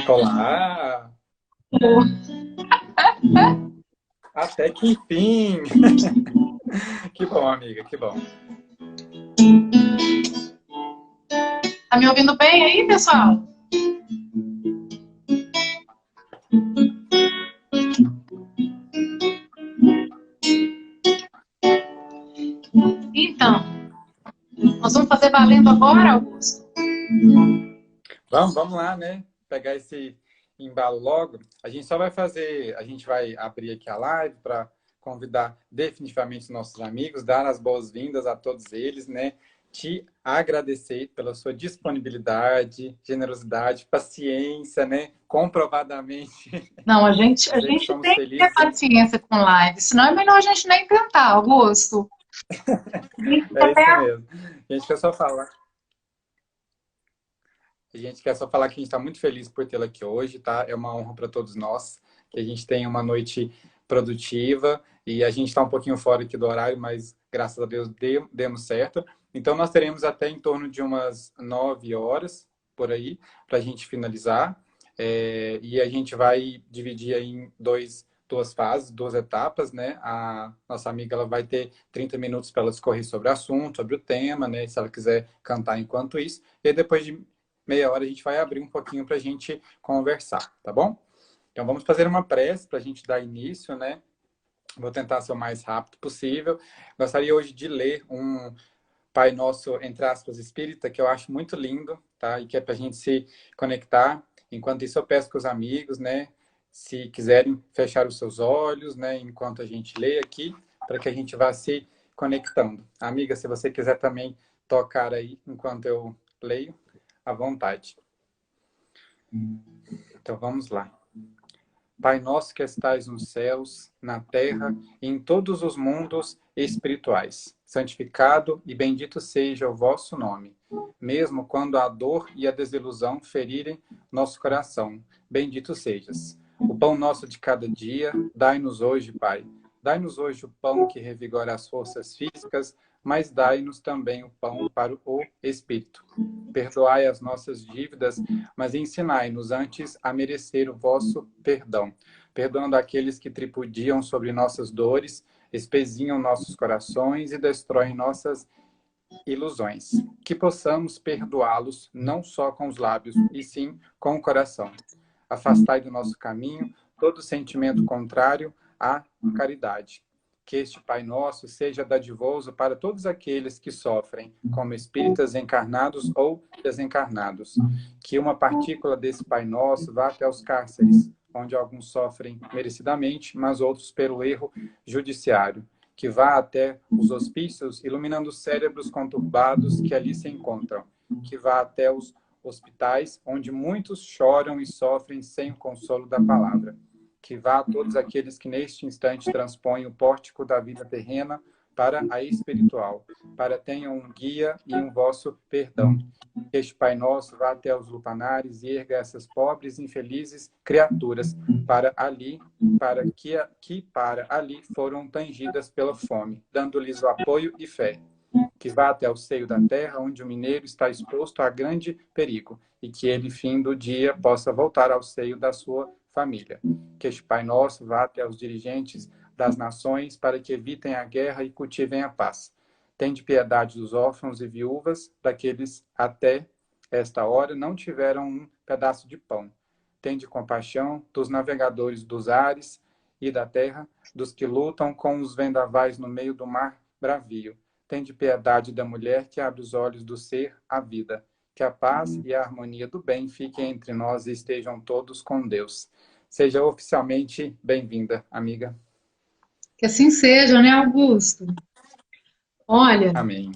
Olá! Até que enfim! Que bom, amiga, que bom. Tá me ouvindo bem aí, pessoal? Então, nós vamos fazer valendo agora, Augusto? Vamos lá, né? Pegar esse embalo logo. A gente vai abrir aqui a live para convidar definitivamente os nossos amigos, dar as boas-vindas a todos eles, né? Te agradecer pela sua disponibilidade, generosidade, paciência, né? Comprovadamente, Não, a gente, a dizer que gente estamos tem que ter felizes. paciência com live, senão é melhor a gente nem tentar, Augusto. A gente fica É até... isso mesmo. A gente quer só falar. A gente quer só falar que a gente está muito feliz por tê-la aqui hoje, tá? É uma honra para todos nós que a gente tenha uma noite produtiva e a gente está um pouquinho fora aqui do horário, mas graças a Deus demos certo. Então nós teremos até em torno de umas 9 horas por aí para a gente finalizar. E a gente vai dividir aí em duas fases, duas etapas, né? A nossa amiga ela vai ter 30 minutos para ela discorrer sobre o assunto, sobre o tema, né? Se ela quiser cantar enquanto isso. E depois de meia hora a gente vai abrir um pouquinho para a gente conversar, tá bom? Então vamos fazer uma prece para a gente dar início, né? Vou tentar ser o mais rápido possível. Gostaria hoje de ler um Pai Nosso, entre aspas, espírita, que eu acho muito lindo, tá? E que é para a gente se conectar. Enquanto isso, eu peço que os amigos, né, se quiserem fechar os seus olhos, né, enquanto a gente lê aqui, para que a gente vá se conectando. Amiga, se você quiser também tocar aí enquanto eu leio, à vontade. Então vamos lá. Pai nosso que estais nos céus, na terra e em todos os mundos espirituais, santificado e bendito seja o vosso nome. Mesmo quando a dor e a desilusão ferirem nosso coração, bendito sejas. O pão nosso de cada dia, dai-nos hoje, Pai. Dai-nos hoje o pão que revigora as forças físicas, mas dai-nos também o pão para o espírito. Perdoai as nossas dívidas, mas ensinai-nos antes a merecer o vosso perdão, perdoando aqueles que tripudiam sobre nossas dores, espezinham nossos corações e destroem nossas ilusões. Que possamos perdoá-los não só com os lábios, e sim com o coração. Afastai do nosso caminho todo sentimento contrário à caridade. Que este Pai Nosso seja dadivoso para todos aqueles que sofrem, como espíritas encarnados ou desencarnados. Que uma partícula desse Pai Nosso vá até os cárceres, onde alguns sofrem merecidamente, mas outros pelo erro judiciário. Que vá até os hospícios, iluminando os cérebros conturbados que ali se encontram. Que vá até os hospitais, onde muitos choram e sofrem sem o consolo da palavra. Que vá a todos aqueles que neste instante transpõem o pórtico da vida terrena para a espiritual, para tenham um guia e um vosso perdão. Que este Pai Nosso vá até os lupanares e erga essas pobres e infelizes criaturas para ali, para ali foram tangidas pela fome, dando-lhes o apoio e fé. Que vá até o seio da terra, onde o mineiro está exposto a grande perigo, e que ele, fim do dia, possa voltar ao seio da sua família. Que este Pai Nosso vá até os dirigentes das nações, para que evitem a guerra e cultivem a paz. Tende piedade dos órfãos e viúvas, daqueles até esta hora não tiveram um pedaço de pão. Tende compaixão dos navegadores dos ares e da terra, dos que lutam com os vendavais no meio do mar bravio. Tende piedade da mulher que abre os olhos do ser à vida. Que a paz e a harmonia do bem fiquem entre nós e estejam todos com Deus. Seja oficialmente bem-vinda, amiga. Que assim seja, né, Augusto? Olha, Amém.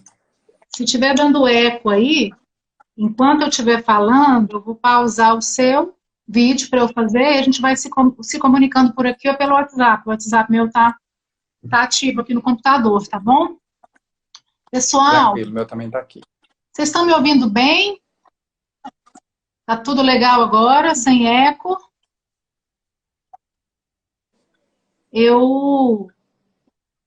se estiver dando eco aí, enquanto eu estiver falando, eu vou pausar o seu vídeo para eu fazer e a gente vai se comunicando por aqui ou pelo WhatsApp. O WhatsApp meu tá ativo aqui no computador, tá bom? Pessoal, Tranquilo, meu também está aqui. vocês estão me ouvindo bem? Tá tudo legal agora, sem eco? Eu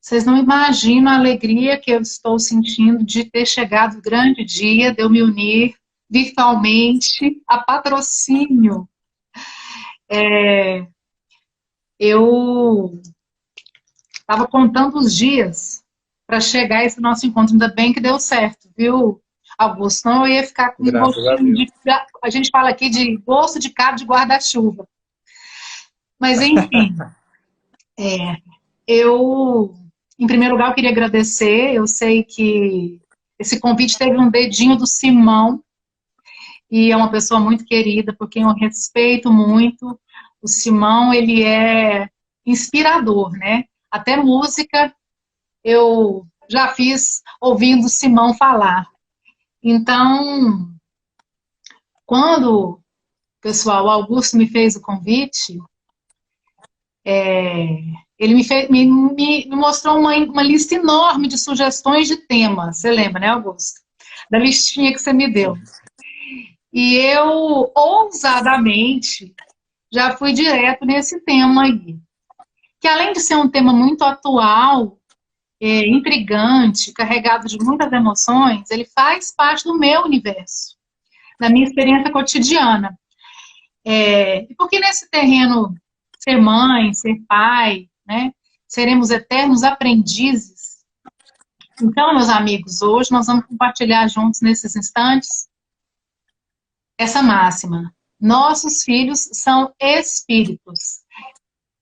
Vocês não imaginam a alegria que eu estou sentindo de ter chegado o grande dia de eu me unir virtualmente a patrocínio. Eu estava contando os dias para chegar a esse nosso encontro. Ainda bem que deu certo, viu, Augusto? Não, eu ia ficar com um Graças a gostinho de... Deus. A gente fala aqui de gosto de cabo de guarda-chuva. Mas, enfim, eu, em primeiro lugar, eu queria agradecer. Eu sei que esse convite teve um dedinho do Simão, e é uma pessoa muito querida, por quem eu respeito muito. O Simão, ele é inspirador, né? Até música eu já fiz ouvindo o Simão falar. Então, quando, pessoal, o Augusto me fez o convite, ele me mostrou uma lista enorme de sugestões de temas. Você lembra, né, Augusto? Da listinha que você me deu. E eu, ousadamente, já fui direto nesse tema aí. Que além de ser um tema muito atual, intrigante, carregado de muitas emoções, ele faz parte do meu universo, da minha experiência cotidiana. Porque nesse terreno, ser mãe, ser pai, né, seremos eternos aprendizes. Então, meus amigos, hoje nós vamos compartilhar juntos, nesses instantes, essa máxima. Nossos filhos são espíritos.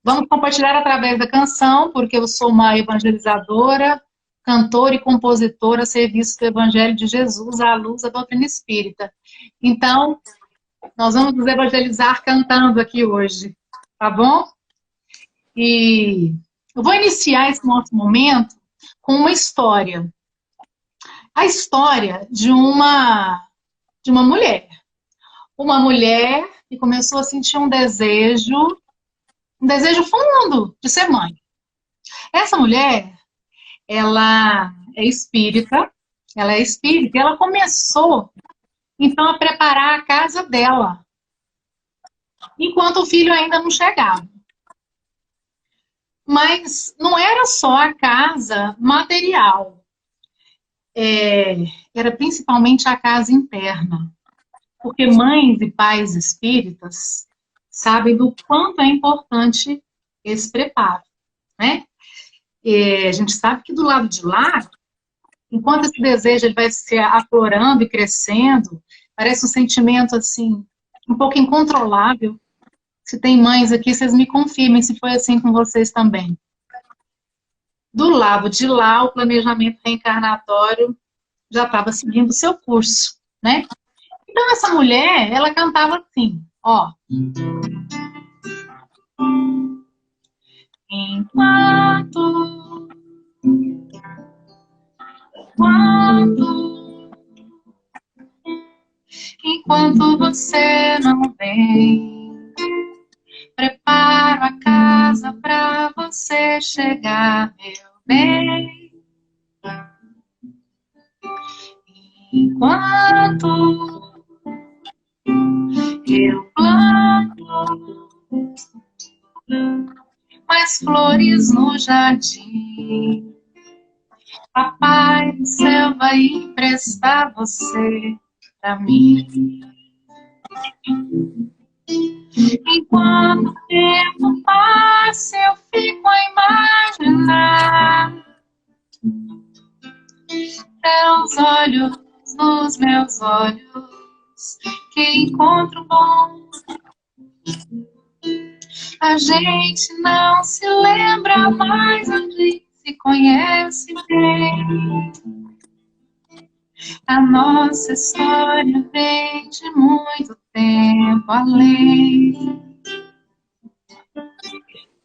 Vamos compartilhar através da canção, porque eu sou uma evangelizadora, cantora e compositora a serviço do Evangelho de Jesus, à luz da doutrina espírita. Então, nós vamos nos evangelizar cantando aqui hoje, tá bom? E eu vou iniciar esse nosso momento com uma história. A história de uma mulher. Uma mulher que começou a sentir um desejo fundo de ser mãe. Essa mulher, ela é espírita, e ela começou, então, a preparar a casa dela, enquanto o filho ainda não chegava. Mas não era só a casa material, era principalmente a casa interna, porque mães e pais espíritas sabem do quanto é importante esse preparo, né? A gente sabe que do lado de lá, enquanto esse desejo ele vai se aflorando e crescendo, parece um sentimento assim, um pouco incontrolável. Se tem mães aqui, vocês me confirmem se foi assim com vocês também. Do lado de lá, o planejamento reencarnatório já estava seguindo o seu curso, né? Então essa mulher, ela cantava assim, ó. Enquanto você não vem, preparo a casa pra você chegar, meu bem. Enquanto eu planto mais flores no jardim, Papai do céu vai emprestar você pra mim. Enquanto o tempo passa, eu fico a imaginar teus olhos nos meus olhos, que encontro bom. A gente não se lembra mais, a gente se conhece bem. A nossa história vem de muito tempo além.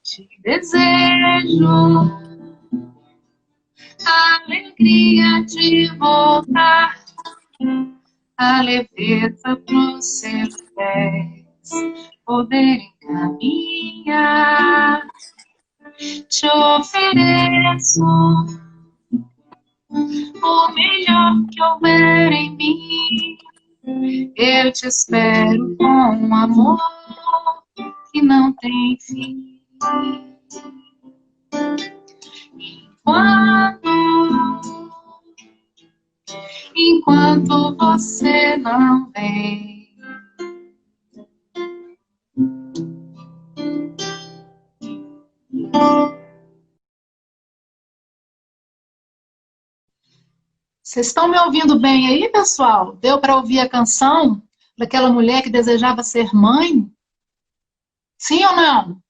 Te desejo a alegria de voltar, a leveza pros seus pés poderem caminhar. Te ofereço o melhor que houver em mim. Eu te espero com um amor que não tem fim. Enquanto você não vem, Vocês estão me ouvindo bem aí, pessoal? Deu para ouvir a canção daquela mulher que desejava ser mãe? Sim ou não?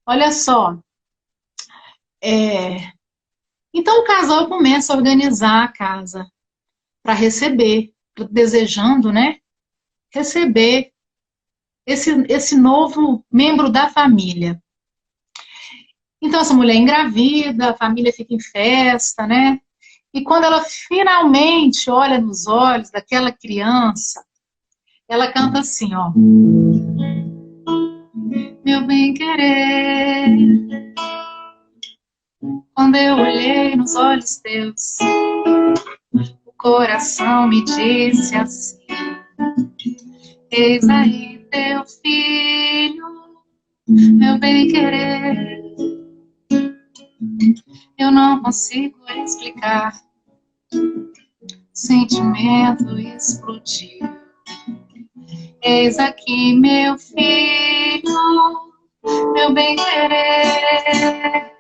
Olha só. Então o casal começa a organizar a casa para receber, desejando, né? Receber esse novo membro da família. Então essa mulher engravida, a família fica em festa, né? E quando ela finalmente olha nos olhos daquela criança, ela canta assim, ó. Meu bem-querer, quando eu olhei nos olhos teus, o coração me disse assim, eis aí teu filho, meu bem-querer. Eu não consigo explicar, o sentimento explodiu. Eis aqui meu filho, meu bem-querer.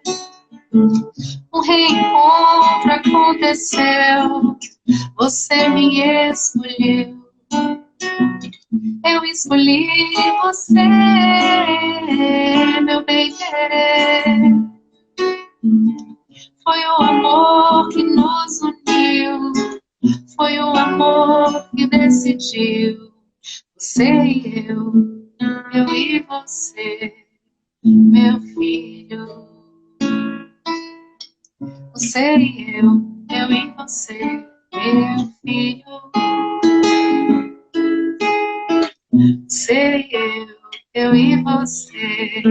Um reencontro aconteceu, você me escolheu. Eu escolhi você, meu bem-querer. Foi o amor que nos uniu, foi o amor que decidiu. Você e eu e você, meu filho. Você e eu e você, meu filho. Você e eu e você,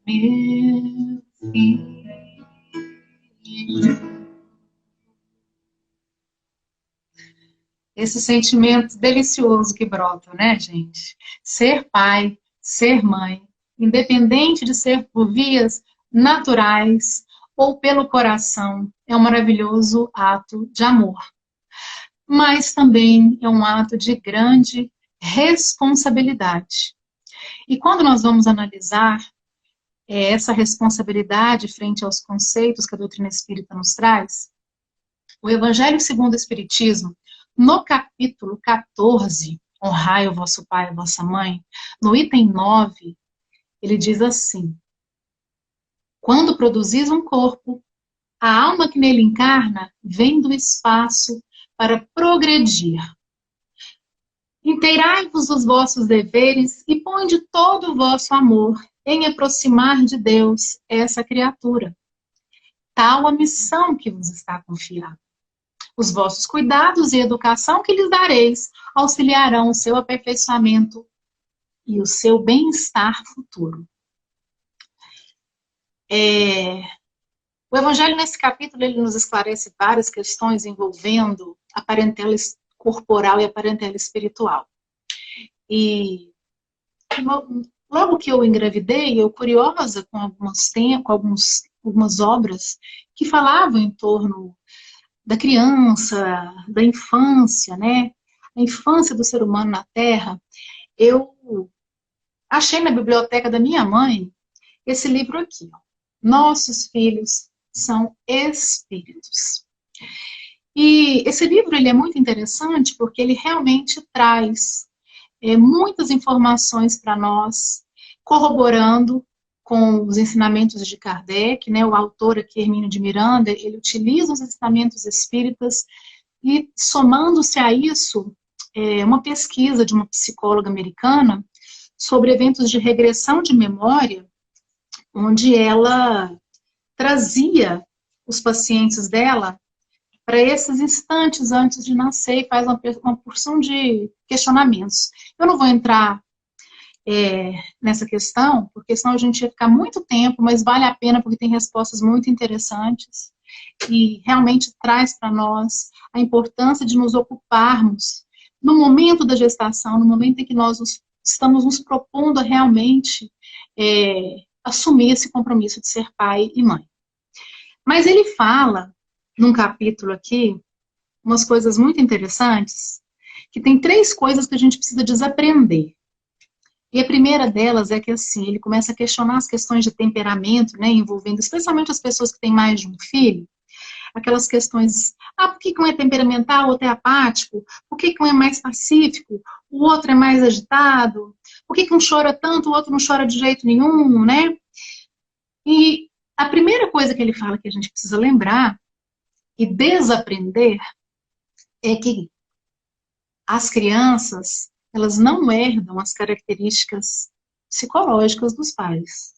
meu filho. Esse sentimento delicioso que brota, né, gente? Ser pai, ser mãe, independente de ser por vias naturais ou pelo coração, é um maravilhoso ato de amor. Mas também é um ato de grande responsabilidade. E quando nós vamos analisar essa responsabilidade frente aos conceitos que a doutrina espírita nos traz, o Evangelho segundo o Espiritismo, no capítulo 14, honrai o vosso pai e a vossa mãe, no item 9, ele diz assim, quando produzis um corpo, a alma que nele encarna vem do espaço para progredir. Inteirai-vos dos vossos deveres e ponde todo o vosso amor em aproximar de Deus essa criatura. Tal a missão que vos está confiada. Os vossos cuidados e educação que lhes dareis auxiliarão o seu aperfeiçoamento e o seu bem-estar futuro. O Evangelho, nesse capítulo, ele nos esclarece várias questões envolvendo a parentela corporal e a parentela espiritual. E logo que eu engravidei, eu curiosa com algumas obras que falavam em torno da criança, da infância, né? A infância do ser humano na Terra. Eu achei na biblioteca da minha mãe esse livro aqui, ó. Nossos filhos são espíritos. E esse livro ele é muito interessante porque ele realmente traz muitas informações para nós, corroborando com os ensinamentos de Kardec, né? O autor aqui, Hermínio de Miranda, ele utiliza os ensinamentos espíritas e, somando-se a isso, uma pesquisa de uma psicóloga americana sobre eventos de regressão de memória, onde ela trazia os pacientes dela para esses instantes antes de nascer e faz uma porção de questionamentos. Eu não vou entrar nessa questão, porque senão a gente ia ficar muito tempo, mas vale a pena porque tem respostas muito interessantes e realmente traz para nós a importância de nos ocuparmos no momento da gestação, no momento em que nós estamos nos propondo a realmente assumir esse compromisso de ser pai e mãe. Mas ele fala, num capítulo aqui, umas coisas muito interessantes, que tem 3 coisas que a gente precisa desaprender. E a primeira delas é que, assim, ele começa a questionar as questões de temperamento, né, envolvendo especialmente as pessoas que têm mais de um filho, aquelas questões, por que um é temperamental, o outro é apático? Por que um é mais pacífico, o outro é mais agitado? Por que um chora tanto, o outro não chora de jeito nenhum, né? E a primeira coisa que ele fala que a gente precisa lembrar e desaprender é que as crianças, elas não herdam as características psicológicas dos pais,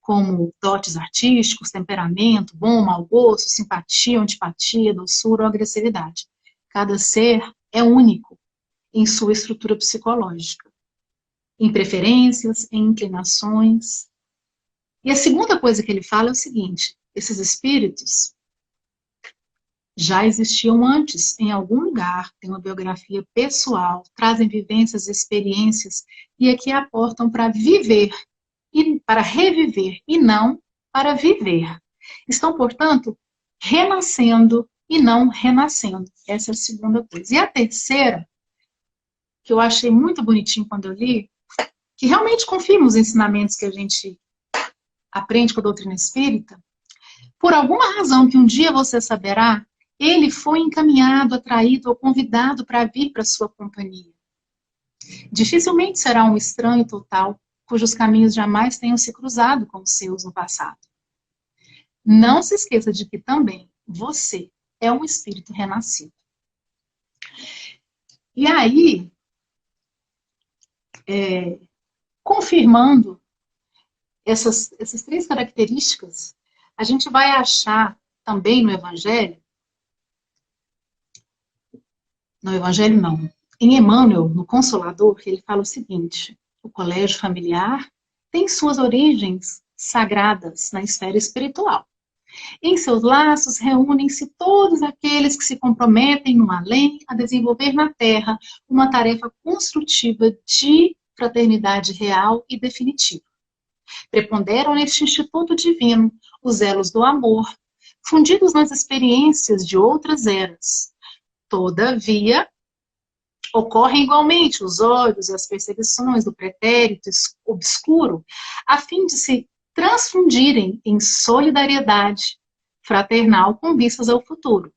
como dotes artísticos, temperamento, bom, mau gosto, simpatia, antipatia, doçura ou agressividade. Cada ser é único em sua estrutura psicológica, em preferências, em inclinações. E a segunda coisa que ele fala é o seguinte: esses espíritos já existiam antes, em algum lugar, têm uma biografia pessoal, trazem vivências e experiências, e aqui aportam para viver, e para reviver, e não para viver. Estão, portanto, renascendo e não renascendo. Essa é a segunda coisa. E a terceira, que eu achei muito bonitinho quando eu li, que realmente confirma os ensinamentos que a gente aprende com a doutrina espírita, por alguma razão que um dia você saberá, ele foi encaminhado, atraído ou convidado para vir para sua companhia. Dificilmente será um estranho total, cujos caminhos jamais tenham se cruzado com os seus no passado. Não se esqueça de que também você é um espírito renascido. E aí, confirmando essas três características, a gente vai achar também no Evangelho não, em Emmanuel, no Consolador, ele fala o seguinte: o colégio familiar tem suas origens sagradas na esfera espiritual. Em seus laços reúnem-se todos aqueles que se comprometem no além a desenvolver na Terra uma tarefa construtiva de fraternidade real e definitiva. Preponderam neste instituto divino os elos do amor, fundidos nas experiências de outras eras. Todavia, ocorrem igualmente os ódios e as perseguições do pretérito obscuro, a fim de se transfundirem em solidariedade fraternal com vistas ao futuro.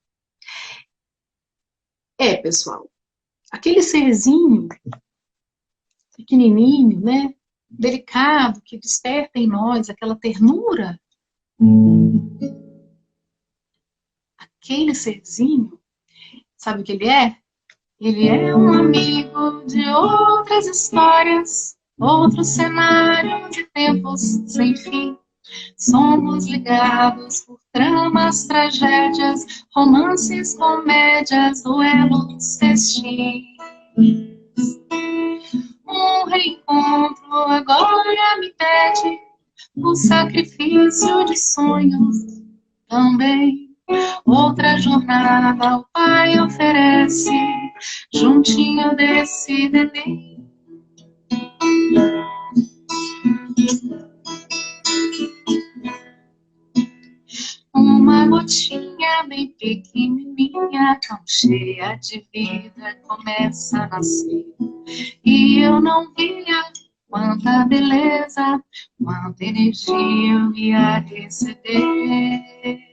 Pessoal, aquele serzinho pequenininho, né, delicado, que desperta em nós aquela ternura, aquele serzinho, sabe o que ele é? Ele é um amigo de outras histórias, outros cenários e tempos sem fim. Somos ligados por tramas, tragédias, romances, comédias, duelos, festins. Um reencontro agora me pede o sacrifício de sonhos também. Outra jornada o Pai oferece, juntinho desse neném. Uma gotinha bem pequenininha, tão cheia de vida, começa a nascer. E eu não via quanta beleza, quanta energia eu ia receber.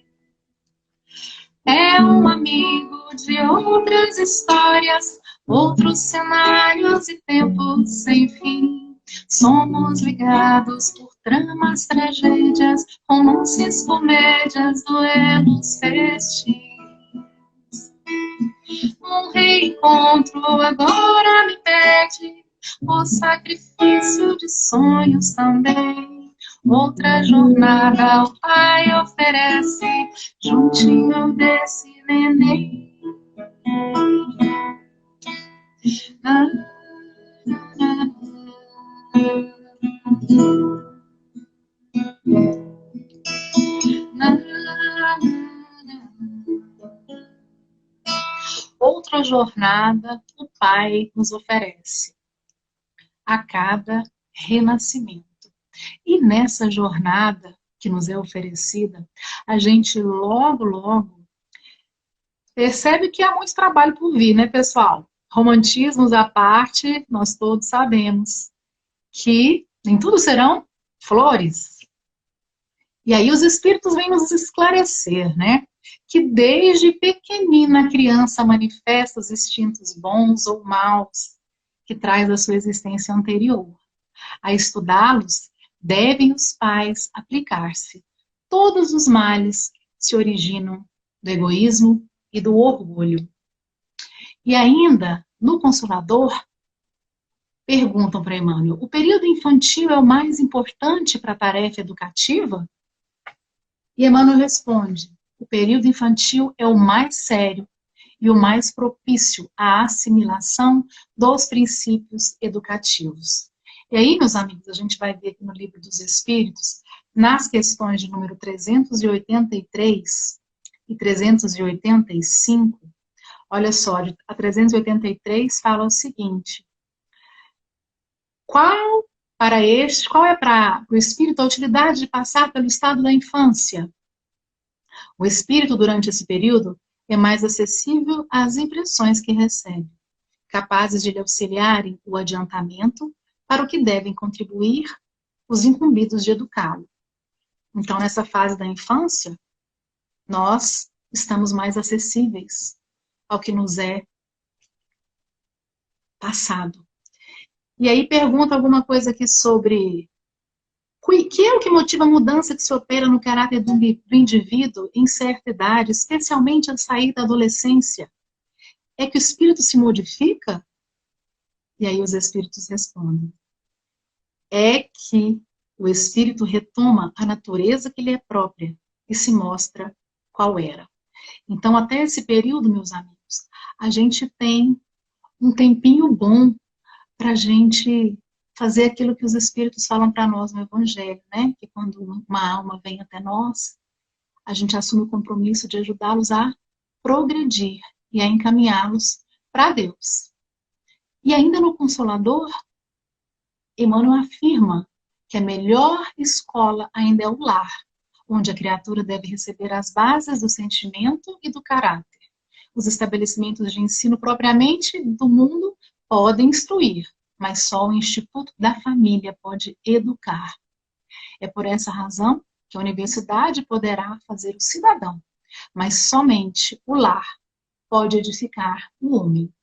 É um amigo de outras histórias, outros cenários e tempos sem fim. Somos ligados por tramas, tragédias, romances, comédias, duelos, festins. Um reencontro agora me pede o sacrifício de sonhos também. Outra jornada o Pai oferece, juntinho desse neném. Outra jornada o Pai nos oferece a cada renascimento. E nessa jornada que nos é oferecida, a gente logo, logo percebe que há muito trabalho por vir, né, pessoal? Romantismos à parte, nós todos sabemos que nem tudo serão flores. E aí os espíritos vêm nos esclarecer, né? que desde pequenina a criança manifesta os instintos bons ou maus que traz da sua existência anterior. A estudá-los, devem os pais aplicar-se. Todos os males se originam do egoísmo e do orgulho. E ainda, no Consolador, perguntam para Emmanuel, o período infantil é o mais importante para a tarefa educativa? E Emmanuel responde, o período infantil é o mais sério e o mais propício à assimilação dos princípios educativos. E aí, meus amigos, a gente vai ver aqui no Livro dos Espíritos, nas questões de número 383 e 385, olha só, a 383 fala o seguinte, qual é para o espírito a utilidade de passar pelo estado da infância? O espírito, durante esse período, é mais acessível às impressões que recebe, capazes de lhe auxiliarem o adiantamento para o que devem contribuir os incumbidos de educá-lo. Então, nessa fase da infância, nós estamos mais acessíveis ao que nos é passado. E aí pergunta alguma coisa aqui sobre que é o que motiva a mudança que se opera no caráter do indivíduo em certa idade, especialmente a sair da adolescência. É que o espírito se modifica? E aí os espíritos respondem. É que o espírito retoma a natureza que lhe é própria e se mostra qual era. Então, até esse período, meus amigos, a gente tem um tempinho bom para a gente fazer aquilo que os Espíritos falam para nós no Evangelho, né? Que quando uma alma vem até nós, a gente assume o compromisso de ajudá-los a progredir e a encaminhá-los para Deus. E ainda no Consolador, Emmanuel afirma que a melhor escola ainda é o lar, onde a criatura deve receber as bases do sentimento e do caráter. Os estabelecimentos de ensino propriamente do mundo podem instruir, mas só o Instituto da Família pode educar. É por essa razão que a universidade poderá fazer o cidadão, mas somente o lar pode edificar o homem.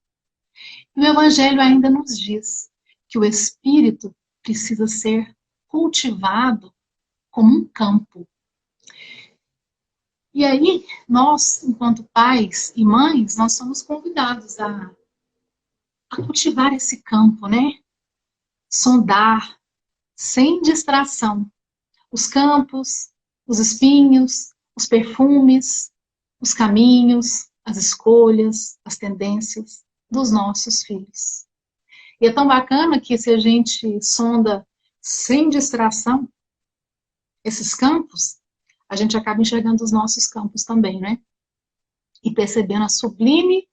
E o Evangelho ainda nos diz que o espírito precisa ser cultivado como um campo. E aí, nós, enquanto pais e mães, nós somos convidados a cultivar esse campo, né? Sondar, sem distração, os campos, os espinhos, os perfumes, os caminhos, as escolhas, as tendências dos nossos filhos. E é tão bacana que se a gente sonda sem distração esses campos, a gente acaba enxergando os nossos campos também, né? E percebendo a sublime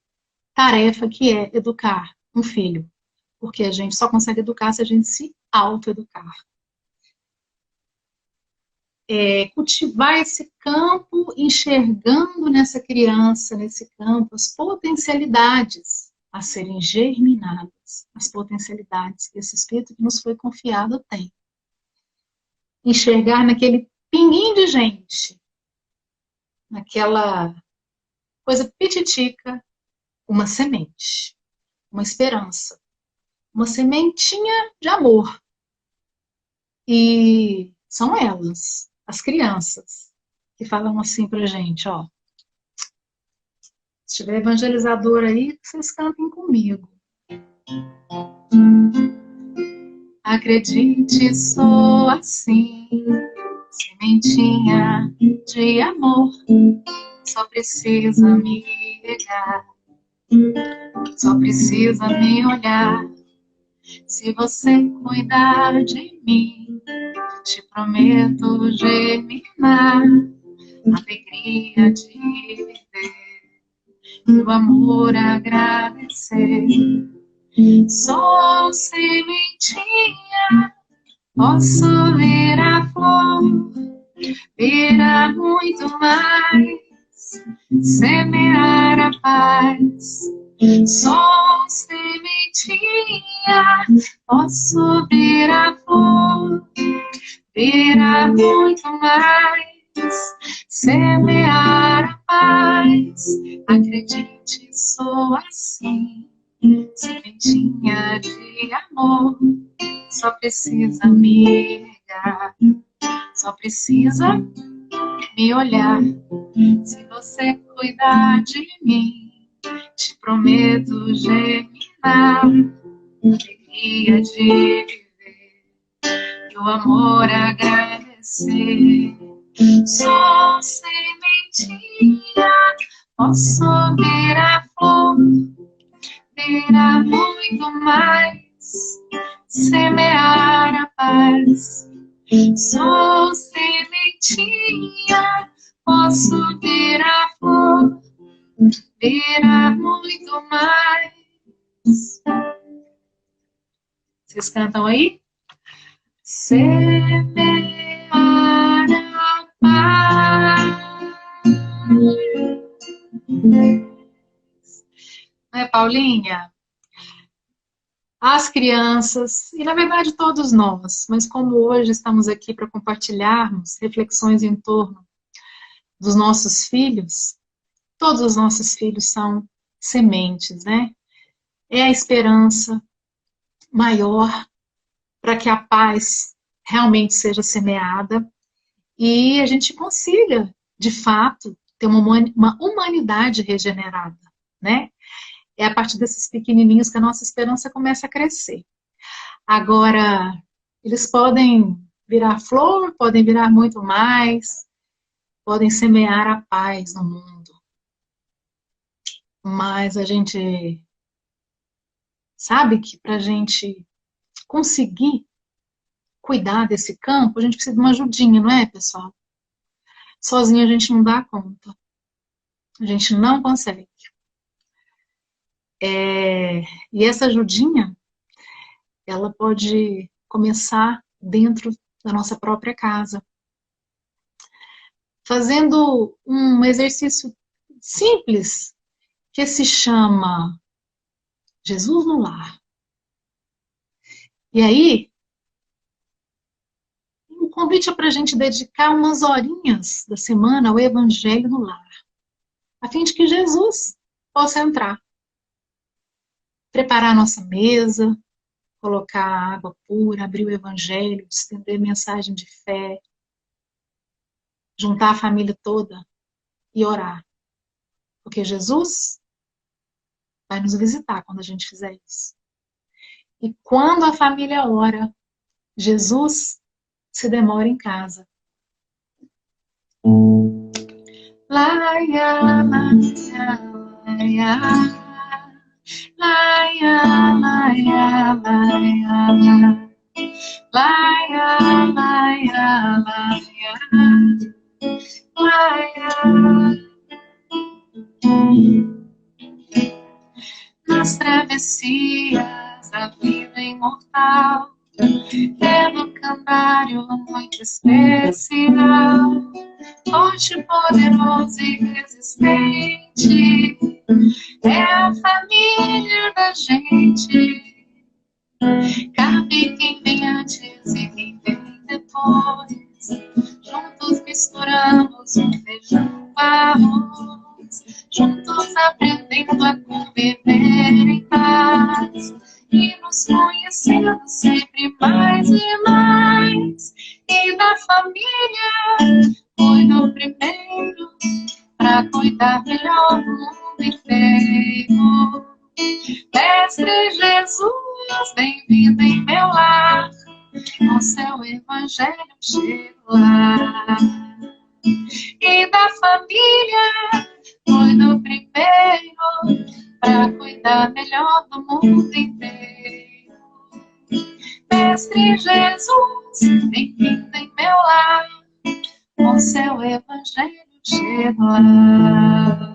tarefa que é educar um filho. Porque a gente só consegue educar se a gente se autoeducar. Cultivar esse campo, enxergando nessa criança, nesse campo, as potencialidades a serem germinadas, as potencialidades que esse espírito que nos foi confiado tem. Enxergar naquele pinguinho de gente, naquela coisa pititica, uma semente, uma esperança, uma sementinha de amor. E são elas, as crianças, que falam assim pra gente, ó. Se tiver evangelizador aí, vocês cantem comigo. Acredite, sou assim, sementinha de amor, só precisa me regar, só precisa me olhar. Se você cuidar de mim, te prometo germinar, alegria de viver, e o amor agradecer. Sou sementinha, posso ver a flor, virar muito mais, semear a paz. Sou sementinha, posso ver a flor, virar muito mais, semear a paz. Acredite, sou assim, sementinha de amor. Só precisa me regar, só precisa me olhar. Se você cuidar de mim, te prometo germinar, alegria de viver e o amor agradecer. Sou sementinha, posso virar flor, virar muito mais, semear a paz. Sou sementinha, posso virar flor, virar muito mais. Vocês cantam aí? Semear a paz. Né, Paulinha? As crianças, e na verdade todos nós, mas como hoje estamos aqui para compartilharmos reflexões em torno dos nossos filhos, todos os nossos filhos são sementes, né? É a esperança maior para que a paz realmente seja semeada e a gente consiga, de fato, ter uma humanidade regenerada, né? É a partir desses pequenininhos que a nossa esperança começa a crescer. Agora, eles podem virar flor, podem virar muito mais, podem semear a paz no mundo. Mas a gente sabe que para a gente conseguir cuidar desse campo, a gente precisa de uma ajudinha, não é, pessoal? Sozinho a gente não dá conta. A gente não consegue. E essa ajudinha, ela pode começar dentro da nossa própria casa. Fazendo um exercício simples, que se chama Jesus no Lar. E aí, o convite é para a gente dedicar umas horinhas da semana ao Evangelho no Lar, a fim de que Jesus possa entrar. Preparar a nossa mesa, colocar água pura, abrir o Evangelho, estender mensagem de fé, juntar a família toda e orar. Porque Jesus vai nos visitar quando a gente fizer isso. E quando a família ora, Jesus se demora em casa. Laia, laia, laia, laia, laia, laia, laia, laia, laia. Nas travessias da vida imortal, é no canário muito especial, forte, poderoso e resistente, é a família da gente. Cabe quem vem antes e quem vem depois, juntos misturamos o feijão com arroz, juntos aprendendo a conviver em paz e nos conhecendo sempre mais e mais. E da família cuido primeiro pra cuidar melhor do mundo inteiro. Mestre Jesus, bem-vindo em meu lar, com seu evangelho chego lá. E da família cuido primeiro pra cuidar melhor do mundo inteiro. Mestre Jesus, bem-vindo em meu lar, com seu evangelho chego lá.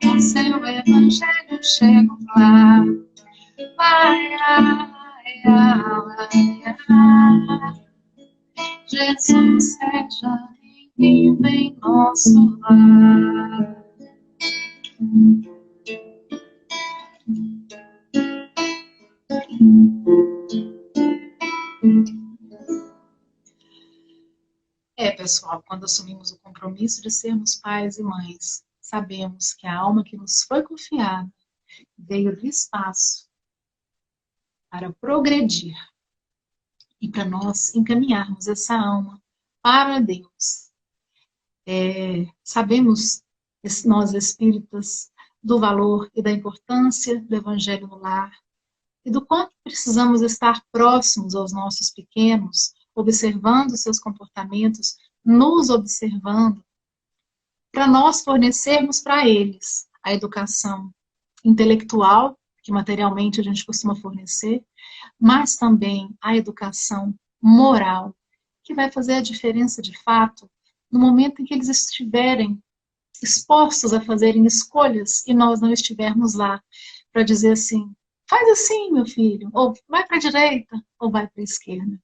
Com seu evangelho chego lá. Jesus seja bem-vindo em nosso lar. pessoal, quando assumimos o compromisso de sermos pais e mães, sabemos que a alma que nos foi confiada veio do espaço para progredir e para nós encaminharmos essa alma para Deus. Sabemos, nós espíritas, do valor e da importância do Evangelho no lar e do quanto precisamos estar próximos aos nossos pequenos, observando seus comportamentos, nos observando, para nós fornecermos para eles a educação intelectual, que materialmente a gente costuma fornecer, mas também a educação moral, que vai fazer a diferença de fato no momento em que eles estiverem expostos a fazerem escolhas e nós não estivermos lá para dizer assim, faz assim, meu filho, ou vai para a direita, ou vai para a esquerda.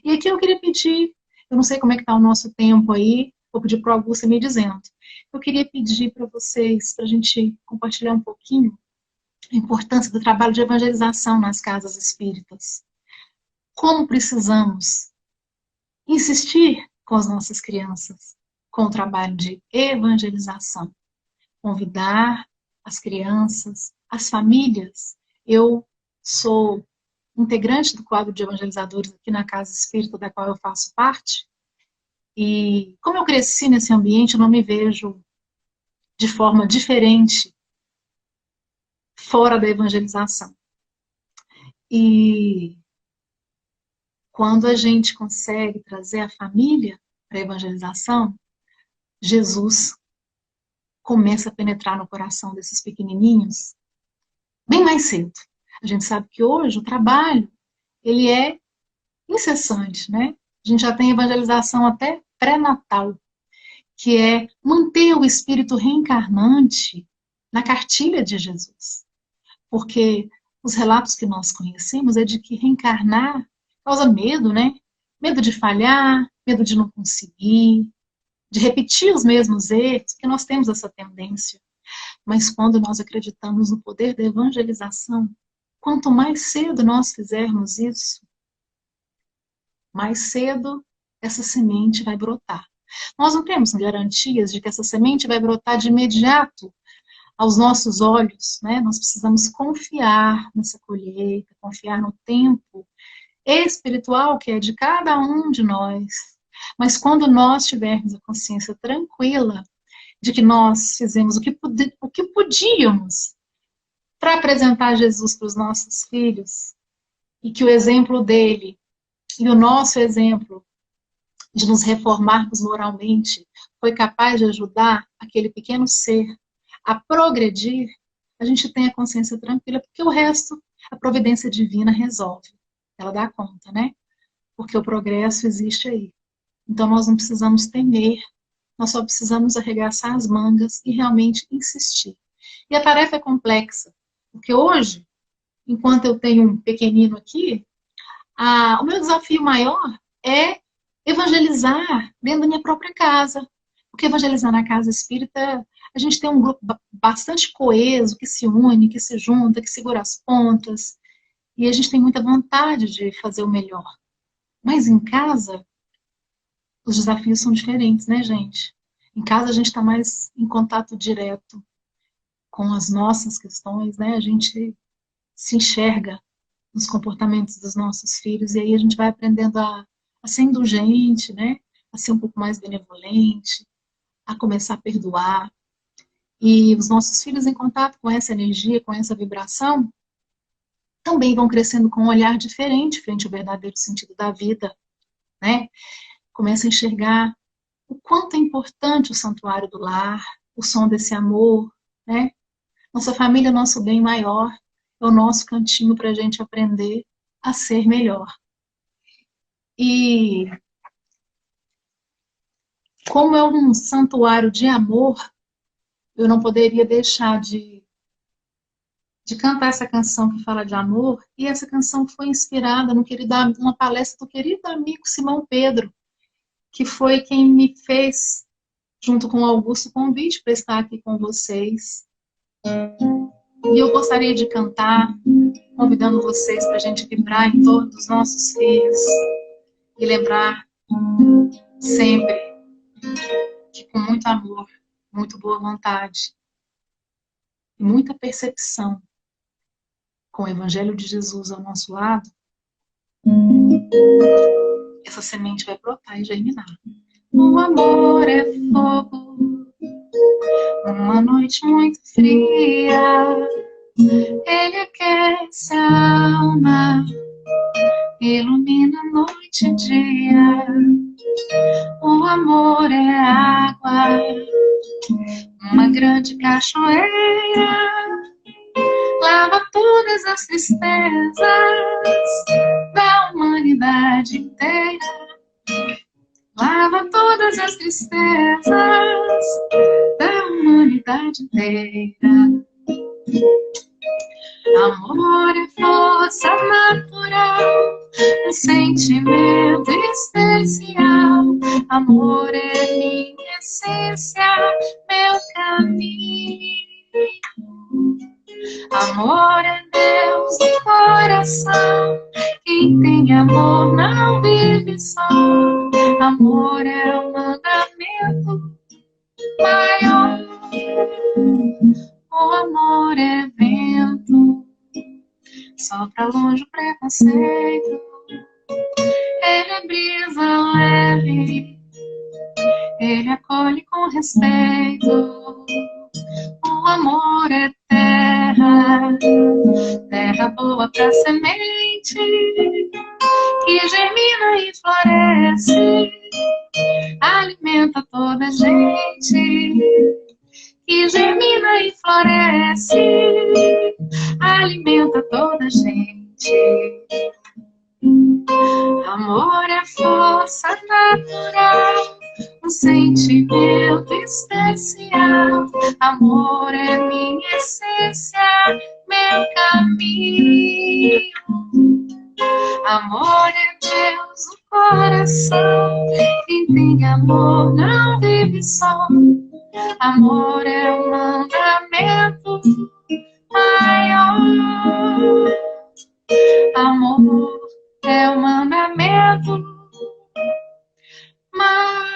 E aqui eu queria pedir, eu não sei como é que está o nosso tempo aí, vou pedir para o Augusto me dizendo. Eu queria pedir para vocês, para a gente compartilhar um pouquinho a importância do trabalho de evangelização nas casas espíritas. Como precisamos insistir com as nossas crianças com o trabalho de evangelização. Convidar as crianças, as famílias. Eu sou integrante do quadro de evangelizadores aqui na Casa Espírita, da qual eu faço parte. E como eu cresci nesse ambiente, eu não me vejo de forma diferente fora da evangelização. E quando a gente consegue trazer a família para a evangelização, Jesus começa a penetrar no coração desses pequenininhos bem mais cedo. A gente sabe que hoje o trabalho, ele é incessante, né? A gente já tem evangelização até pré-natal, que é manter o espírito reencarnante na cartilha de Jesus. Porque os relatos que nós conhecemos é de que reencarnar causa medo, né? Medo de falhar, medo de não conseguir, de repetir os mesmos erros, que nós temos essa tendência. Mas quando nós acreditamos no poder da evangelização, quanto mais cedo nós fizermos isso, mais cedo essa semente vai brotar. Nós não temos garantias de que essa semente vai brotar de imediato aos nossos olhos, né? Nós precisamos confiar nessa colheita, confiar no tempo espiritual que é de cada um de nós. Mas quando nós tivermos a consciência tranquila de que nós fizemos o que podíamos para apresentar Jesus para os nossos filhos, e que o exemplo dele e o nosso exemplo de nos reformarmos moralmente foi capaz de ajudar aquele pequeno ser a progredir, a gente tem a consciência tranquila, porque o resto, a providência divina resolve. Ela dá conta, né? Porque o progresso existe aí. Então nós não precisamos temer, nós só precisamos arregaçar as mangas e realmente insistir. E a tarefa é complexa, porque hoje, enquanto eu tenho um pequenino aqui, o meu desafio maior é evangelizar dentro da minha própria casa. Porque evangelizar na casa espírita, a gente tem um grupo bastante coeso, que se une, que se junta, que segura as pontas, e a gente tem muita vontade de fazer o melhor. Mas em casa, os desafios são diferentes, né, gente? Em casa a gente está mais em contato direto com as nossas questões, né? A gente se enxerga nos comportamentos dos nossos filhos, e aí a gente vai aprendendo a ser indulgente, né? A ser um pouco mais benevolente, a começar a perdoar. E os nossos filhos em contato com essa energia, com essa vibração, também vão crescendo com um olhar diferente frente ao verdadeiro sentido da vida, né? Começa a enxergar o quanto é importante o santuário do lar, o som desse amor, né? Nossa família é nosso bem maior, é o nosso cantinho para a gente aprender a ser melhor. E como é um santuário de amor, eu não poderia deixar de cantar essa canção que fala de amor, e essa canção foi inspirada numa palestra do querido amigo Simão Pedro, que foi quem me fez, junto com o Augusto, o convite para estar aqui com vocês. E eu gostaria de cantar, convidando vocês para a gente vibrar em torno dos nossos filhos e lembrar sempre que com muito amor, muito boa vontade e muita percepção, com o Evangelho de Jesus ao nosso lado, essa semente vai brotar e germinar. O amor é fogo, uma noite muito fria, ele aquece a alma, ilumina a noite e dia. O amor é água, uma grande cachoeira, lava todas as tristezas da humanidade inteira. Lava todas as tristezas da humanidade inteira. Amor é força natural, um sentimento especial. Amor é minha essência, meu caminho. Amor é Deus no coração, quem tem amor não vive só. Amor é o mandamento maior. O amor é vento, sopra longe o preconceito. Ele é brisa leve, ele acolhe com respeito. O amor é terra, terra boa pra semente, que germina e floresce, alimenta toda a gente. Que germina e floresce, alimenta toda a gente. Amor é força natural, um sentimento especial. Amor é minha essência, meu caminho. Amor é Deus no coração, quem tem amor não vive só. Amor é o mandamento maior. Amor é o mandamento maior.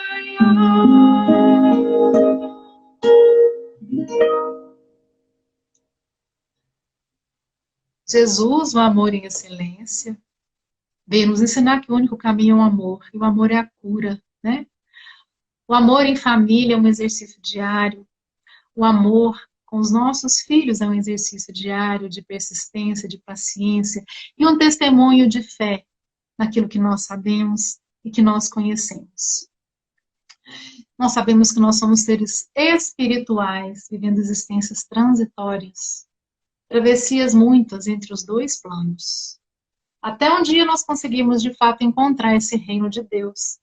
Jesus, o amor em excelência, veio nos ensinar que o único caminho é o amor, e o amor é a cura, né? O amor em família é um exercício diário. O amor com os nossos filhos é um exercício diário de persistência, de paciência e um testemunho de fé naquilo que nós sabemos e que nós conhecemos. Nós sabemos que nós somos seres espirituais, vivendo existências transitórias, travessias muitas entre os dois planos. Até um dia nós conseguimos de fato encontrar esse reino de Deus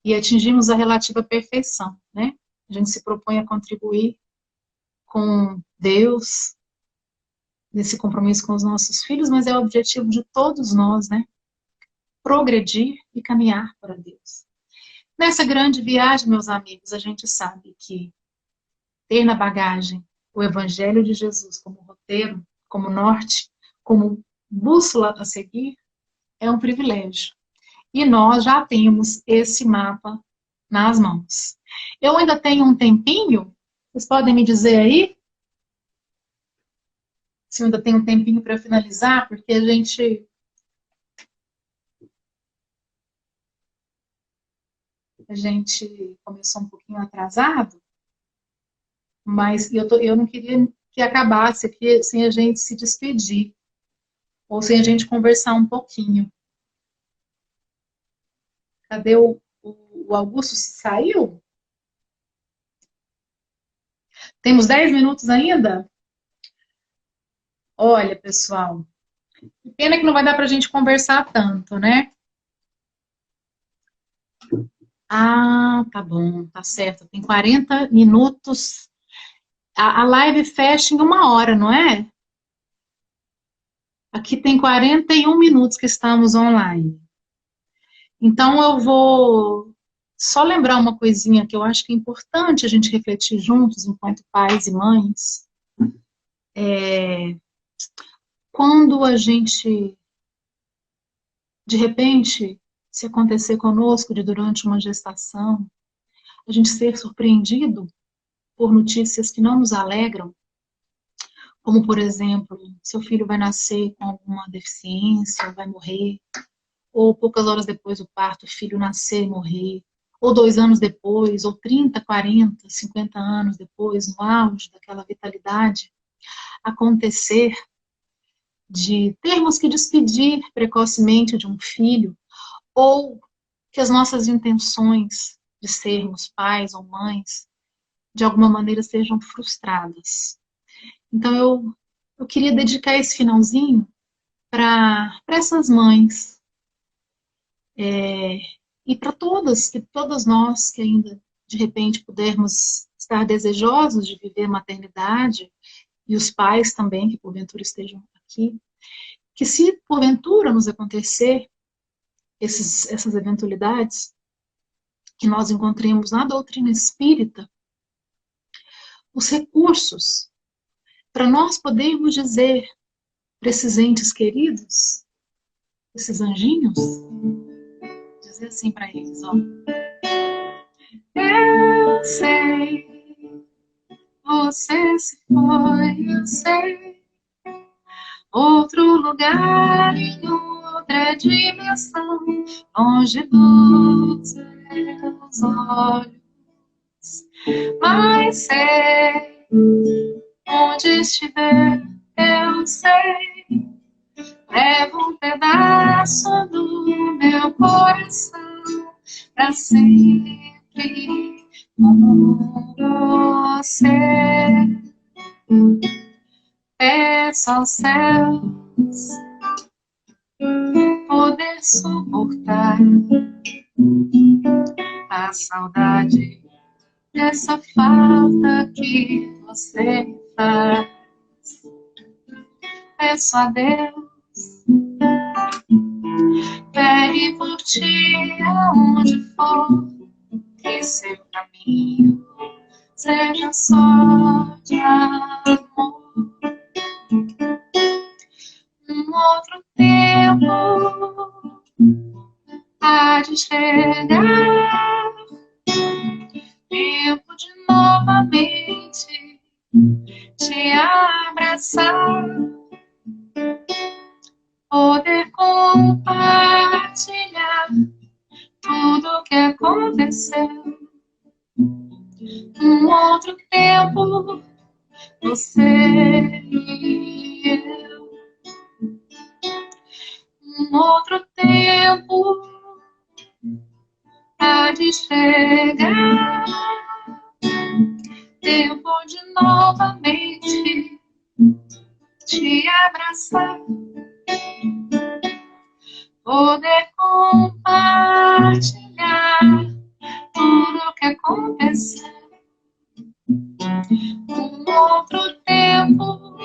e atingimos a relativa perfeição, né? A gente se propõe a contribuir com Deus, nesse compromisso com os nossos filhos, mas é o objetivo de todos nós, né? Progredir e caminhar para Deus. Nessa grande viagem, meus amigos, a gente sabe que ter na bagagem o Evangelho de Jesus como roteiro, como norte, como bússola a seguir, é um privilégio. E nós já temos esse mapa nas mãos. Eu ainda tenho um tempinho, vocês podem me dizer aí? Se eu ainda tenho um tempinho para finalizar, porque a gente começou um pouquinho atrasado, mas eu não queria que acabasse aqui sem a gente se despedir, ou sem a gente conversar um pouquinho. Cadê o Augusto? Saiu? Temos 10 minutos ainda? Olha, pessoal, pena que não vai dar para a gente conversar tanto, né? Ah, tá bom, tá certo. Tem 40 minutos. A live fecha em 1 hora, não é? Aqui tem 41 minutos que estamos online. Então, eu vou só lembrar uma coisinha que eu acho que é importante a gente refletir juntos, enquanto pais e mães. Quando a gente, de repente, se acontecer conosco durante uma gestação, a gente ser surpreendido por notícias que não nos alegram, como, por exemplo, seu filho vai nascer com alguma deficiência, vai morrer, ou poucas horas depois do parto, o filho nascer e morrer, ou 2 anos depois, ou 30, 40, 50 anos depois, no auge daquela vitalidade, acontecer de termos que despedir precocemente de um filho, ou que as nossas intenções de sermos pais ou mães, de alguma maneira, sejam frustradas. Então, eu queria dedicar esse finalzinho para essas mães, e para todas nós que ainda, de repente, pudermos estar desejosos de viver a maternidade, e os pais também, que porventura estejam aqui, que se porventura nos acontecer essas eventualidades, que nós encontremos na doutrina espírita os recursos para nós podermos dizer para esses entes queridos, esses anjinhos, dizer assim para eles, ó: eu sei, você se foi, eu sei, outro lugar, em outra dimensão, longe dos meus olhos, mas sei, onde estiver, eu sei, levo um pedaço do meu coração pra sempre com você. Peço aos céus poder suportar a saudade dessa falta que você me faz. Peço a Deus, pegue por ti aonde for, que seu caminho seja só de amor. Um outro tempo há de chegar, tempo de novamente te abraçar, poder compartilhar tudo o que aconteceu. Um outro tempo, você e eu. Um outro tempo há de chegar, tempo de novamente te abraçar, poder compartilhar tudo o que aconteceu. Um outro tempo,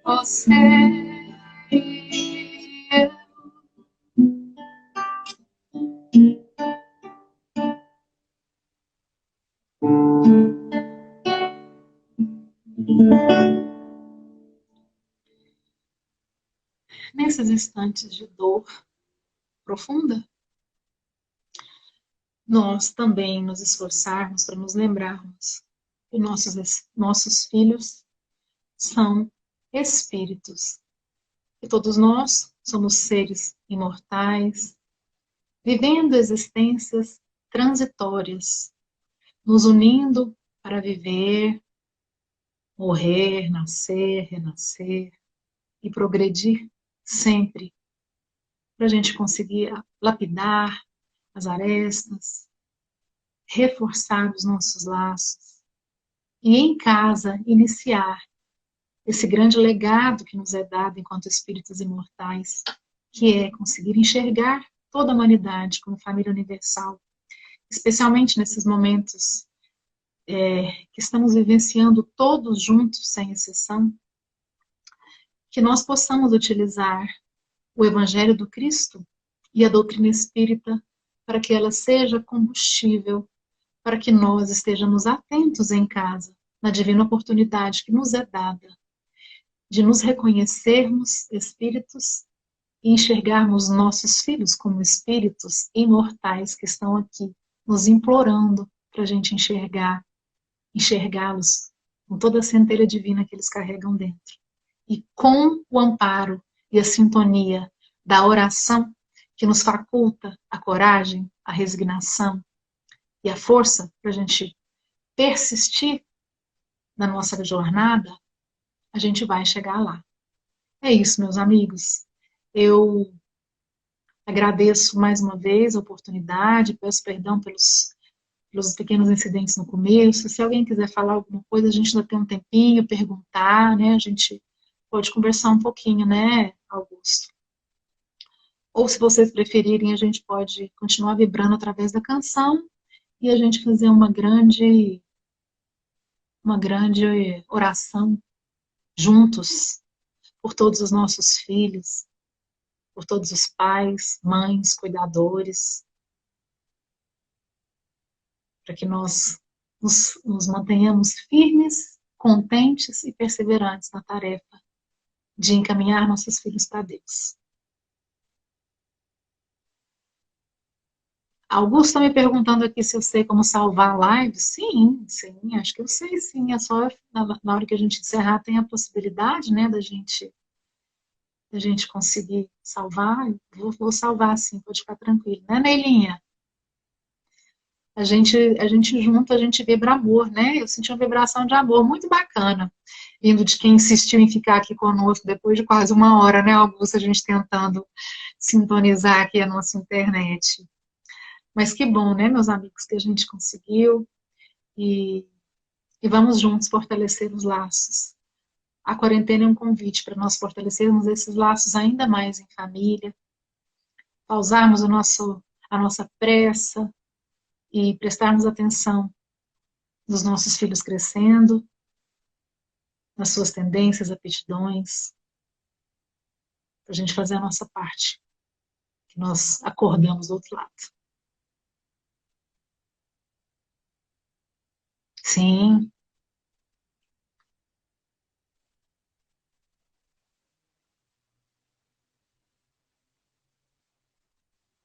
você e eu. Nesses instantes de dor profunda, nós também nos esforçarmos para nos lembrarmos que nossos filhos são espíritos, que todos nós somos seres imortais, vivendo existências transitórias, nos unindo para viver, morrer, nascer, renascer e progredir sempre, para a gente conseguir lapidar as arestas, reforçar os nossos laços e em casa iniciar esse grande legado que nos é dado enquanto espíritos imortais, que é conseguir enxergar toda a humanidade como família universal, especialmente nesses momentos que estamos vivenciando todos juntos, sem exceção, que nós possamos utilizar o Evangelho do Cristo e a doutrina espírita para que ela seja combustível, para que nós estejamos atentos em casa, na divina oportunidade que nos é dada de nos reconhecermos espíritos e enxergarmos nossos filhos como espíritos imortais que estão aqui nos implorando para a gente enxergá-los com toda a centelha divina que eles carregam dentro. E com o amparo e a sintonia da oração, que nos faculta a coragem, a resignação e a força para a gente persistir na nossa jornada, a gente vai chegar lá. É isso, meus amigos. Eu agradeço mais uma vez a oportunidade, peço perdão pelos pequenos incidentes no começo. Se alguém quiser falar alguma coisa, a gente ainda tem um tempinho, perguntar, né? A gente pode conversar um pouquinho, né, Augusto? Ou se vocês preferirem, a gente pode continuar vibrando através da canção e a gente fazer uma grande oração juntos por todos os nossos filhos, por todos os pais, mães, cuidadores, para que nós nos mantenhamos firmes, contentes e perseverantes na tarefa de encaminhar nossos filhos para Deus. Augusto está me perguntando aqui se eu sei como salvar a live. Sim, acho que eu sei, sim. É só na hora que a gente encerrar tem a possibilidade, né, da gente conseguir salvar. Vou salvar, sim, pode ficar tranquilo, né, Neilinha? A gente junto, a gente vibra amor, né? Eu senti uma vibração de amor muito bacana, vindo de quem insistiu em ficar aqui conosco depois de quase uma hora, né, Augusto? A gente tentando sintonizar aqui a nossa internet. Mas que bom, né, meus amigos, que a gente conseguiu e vamos juntos fortalecer os laços. A quarentena é um convite para nós fortalecermos esses laços ainda mais em família, pausarmos a nossa pressa e prestarmos atenção nos nossos filhos crescendo, nas suas tendências, aptidões, para a gente fazer a nossa parte, que nós acordamos do outro lado. Sim.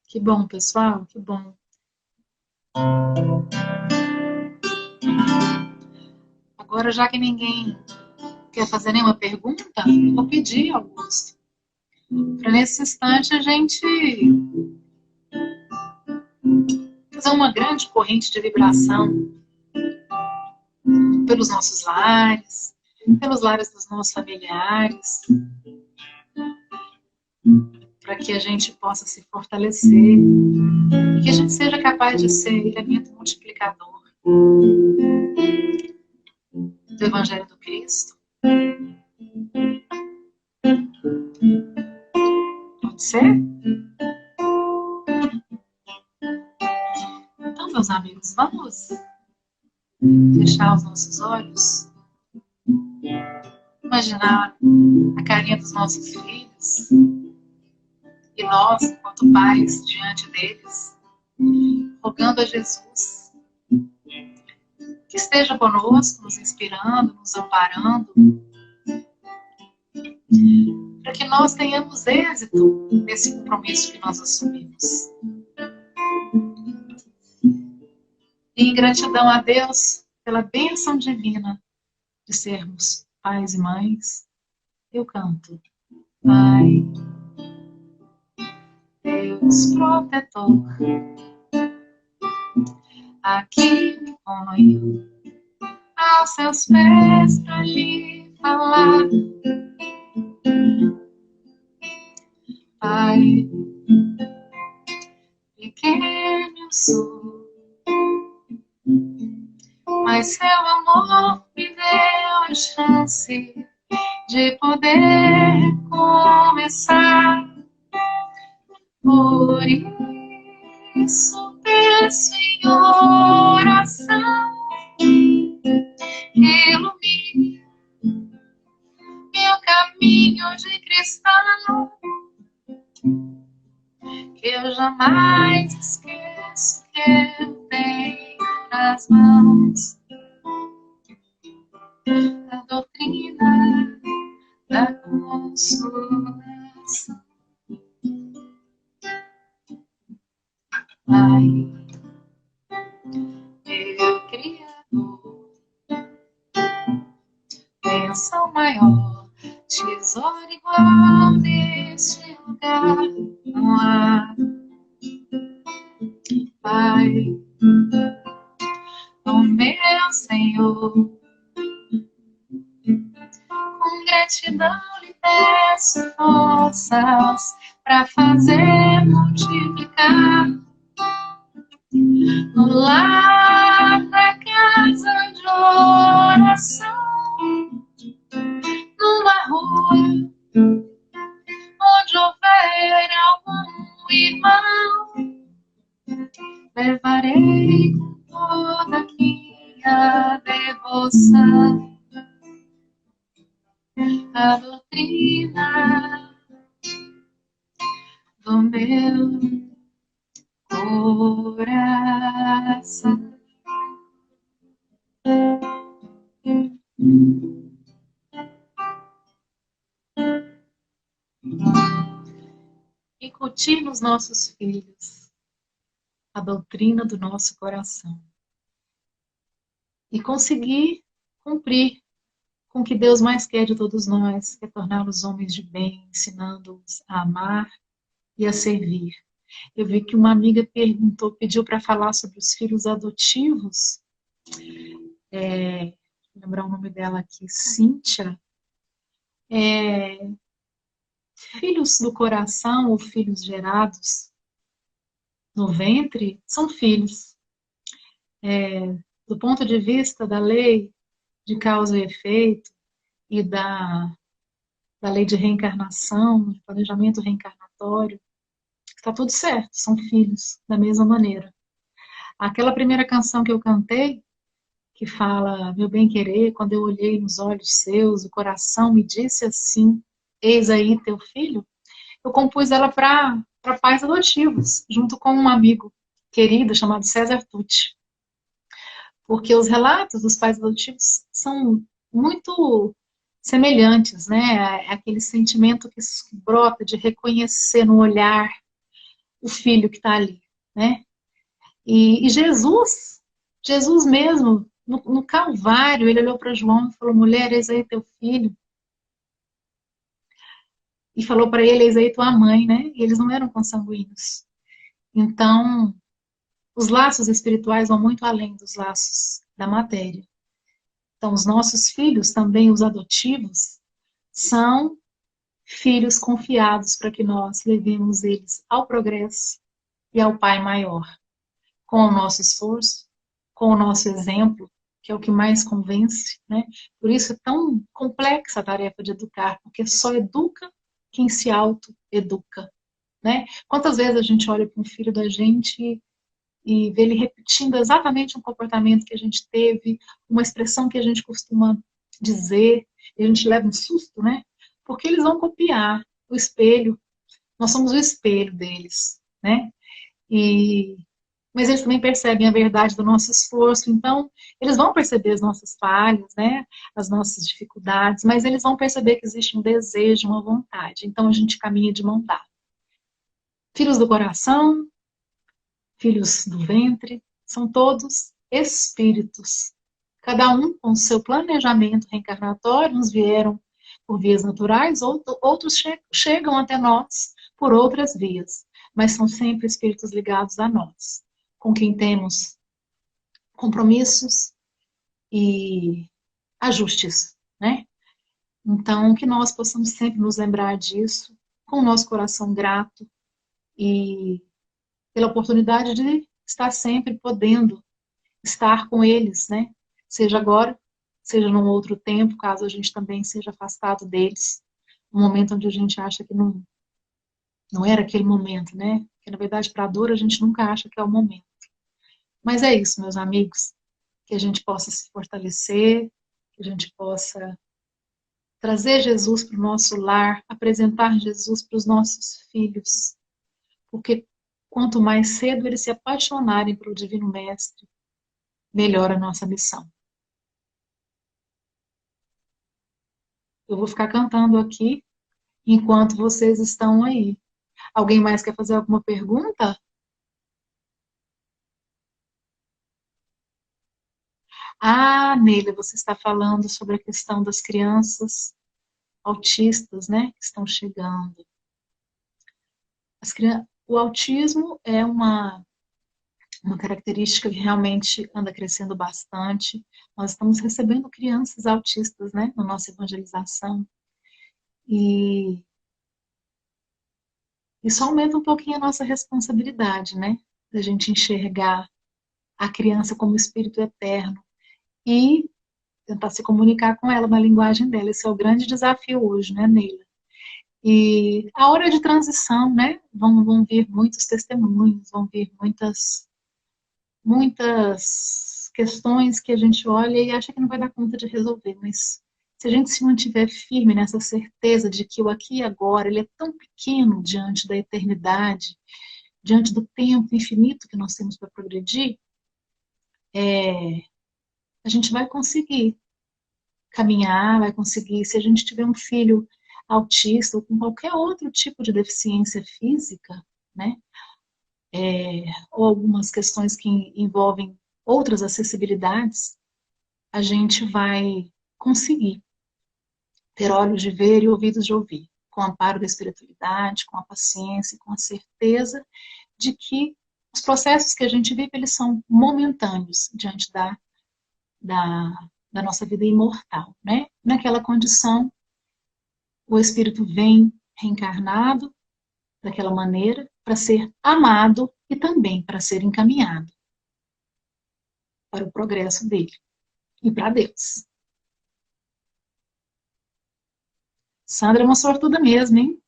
Que bom, pessoal, que bom. Agora, já que ninguém quer fazer nenhuma pergunta, eu vou pedir, Augusto, para nesse instante a gente fazer uma grande corrente de vibração pelos nossos lares, pelos lares dos nossos familiares, para que a gente possa se fortalecer e que a gente seja capaz de ser elemento multiplicador do Evangelho do Cristo. Pode ser? Então, meus amigos, vamos fechar os nossos olhos, imaginar a carinha dos nossos filhos e nós, enquanto pais, diante deles, rogando a Jesus que esteja conosco, nos inspirando, nos amparando, para que nós tenhamos êxito nesse compromisso que nós assumimos. E em gratidão a Deus pela bênção divina de sermos pais e mães, eu canto. Pai, Deus protetor, aqui me ponho aos seus pés para lhe falar. Pai, pequeno eu sou, mas seu amor me deu a chance de poder começar. Por isso peço em oração, ilumine meu caminho de cristal, que eu jamais esqueço que eu tenho nas mãos a doutrina da consolação. Pai, bênção maior, tesouro igual neste lugar não há. Pai, ó meu Senhor, com gratidão lhe peço forças para fazer multiplicar no lar, na casa de oração, numa rua onde houver algum irmão, levarei com toda a minha devoção a doutrina do meu coração. Incutir nos nossos filhos a doutrina do nosso coração e conseguir cumprir com o que Deus mais quer de todos nós, que é torná-los homens de bem, ensinando-os a amar e a servir. Eu vi que uma amiga pediu para falar sobre os filhos adotivos. Vou lembrar o nome dela aqui, Cíntia. Filhos do coração ou filhos gerados no ventre são filhos. Do ponto de vista da lei de causa e efeito e da lei de reencarnação, de planejamento reencarnatório, está tudo certo, são filhos, da mesma maneira. Aquela primeira canção que eu cantei, que fala, meu bem-querer, quando eu olhei nos olhos seus, o coração me disse assim, eis aí teu filho, eu compus ela para pais adotivos, junto com um amigo querido chamado César Tucci. Porque os relatos dos pais adotivos são muito semelhantes, né? Aquele sentimento que brota de reconhecer no olhar o filho que está ali, né? E Jesus mesmo, no Calvário, ele olhou para João e falou, mulher, eis aí teu filho. E falou para ele, eis aí tua mãe, né? E eles não eram consanguíneos. Então, os laços espirituais vão muito além dos laços da matéria. Então, os nossos filhos, também os adotivos, são filhos confiados para que nós levemos eles ao progresso e ao Pai maior. Com o nosso esforço, com o nosso exemplo, que é o que mais convence, né? Por isso é tão complexa a tarefa de educar, porque só educa quem se auto-educa, né? Quantas vezes a gente olha para um filho da gente e vê ele repetindo exatamente um comportamento que a gente teve, uma expressão que a gente costuma dizer, e a gente leva um susto, né? Porque eles vão copiar o espelho, nós somos o espelho deles, né? Mas eles também percebem a verdade do nosso esforço, então eles vão perceber as nossas falhas, né? As nossas dificuldades, mas eles vão perceber que existe um desejo, uma vontade, então a gente caminha de mão dada. Filhos do coração, filhos do ventre, são todos espíritos. Cada um com o seu planejamento reencarnatório, uns vieram por vias naturais, outros chegam até nós por outras vias, mas são sempre espíritos ligados a nós, com quem temos compromissos e ajustes, né? Então, que nós possamos sempre nos lembrar disso, com o nosso coração grato e pela oportunidade de estar sempre podendo estar com eles, né? Seja agora, seja num outro tempo, caso a gente também seja afastado deles, um momento onde a gente acha que não era aquele momento, né? Porque, na verdade, para a dor, a gente nunca acha que é o momento. Mas é isso, meus amigos, que a gente possa se fortalecer, que a gente possa trazer Jesus para o nosso lar, apresentar Jesus para os nossos filhos, porque quanto mais cedo eles se apaixonarem pelo Divino Mestre, melhor a nossa missão. Eu vou ficar cantando aqui enquanto vocês estão aí. Alguém mais quer fazer alguma pergunta? Ah, Neila, você está falando sobre a questão das crianças autistas, né, que estão chegando. O autismo é uma característica que realmente anda crescendo bastante. Nós estamos recebendo crianças autistas, né, na nossa evangelização. E isso aumenta um pouquinho a nossa responsabilidade, né, da gente enxergar a criança como espírito eterno e tentar se comunicar com ela na linguagem dela. Esse é o grande desafio hoje, né, Neila? E a hora de transição, né, vão vir muitos testemunhos, vão vir muitas questões que a gente olha e acha que não vai dar conta de resolver, mas se a gente se mantiver firme nessa certeza de que o aqui e agora, ele é tão pequeno diante da eternidade, diante do tempo infinito que nós temos para progredir, a gente vai conseguir caminhar, vai conseguir, se a gente tiver um filho autista ou com qualquer outro tipo de deficiência física, né, ou algumas questões que envolvem outras acessibilidades, a gente vai conseguir ter olhos de ver e ouvidos de ouvir, com o amparo da espiritualidade, com a paciência, com a certeza de que os processos que a gente vive, eles são momentâneos diante da nossa vida imortal, né? Naquela condição, o espírito vem reencarnado daquela maneira para ser amado e também para ser encaminhado para o progresso dele e para Deus. Sandra é uma sortuda mesmo, hein?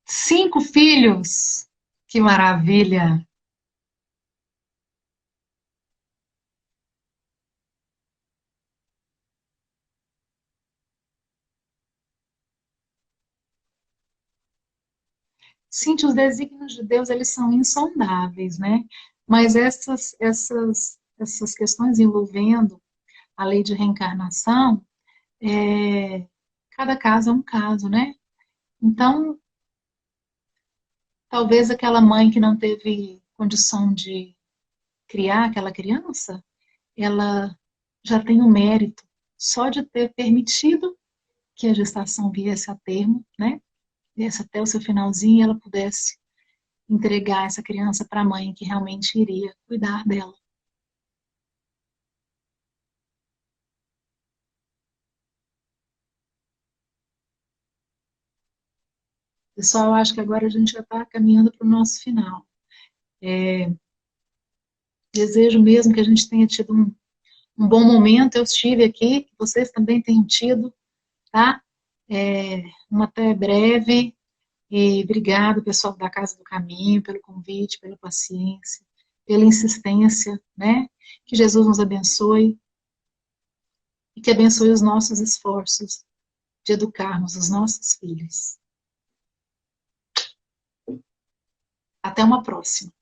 5 filhos! Que maravilha! Sim, os desígnios de Deus, eles são insondáveis, né? Mas essas questões envolvendo a lei de reencarnação, cada caso é um caso, né? Então, talvez aquela mãe que não teve condição de criar aquela criança, ela já tem o mérito só de ter permitido que a gestação viesse a termo, né? Viesse até o seu finalzinho e ela pudesse entregar essa criança para a mãe que realmente iria cuidar dela. Pessoal, eu acho que agora a gente já está caminhando para o nosso final. Desejo mesmo que a gente tenha tido um bom momento. Eu estive aqui, que vocês também tenham tido, tá? Uma até breve. E obrigado, pessoal da Casa do Caminho, pelo convite, pela paciência, pela insistência, né? Que Jesus nos abençoe e que abençoe os nossos esforços de educarmos os nossos filhos. Até uma próxima.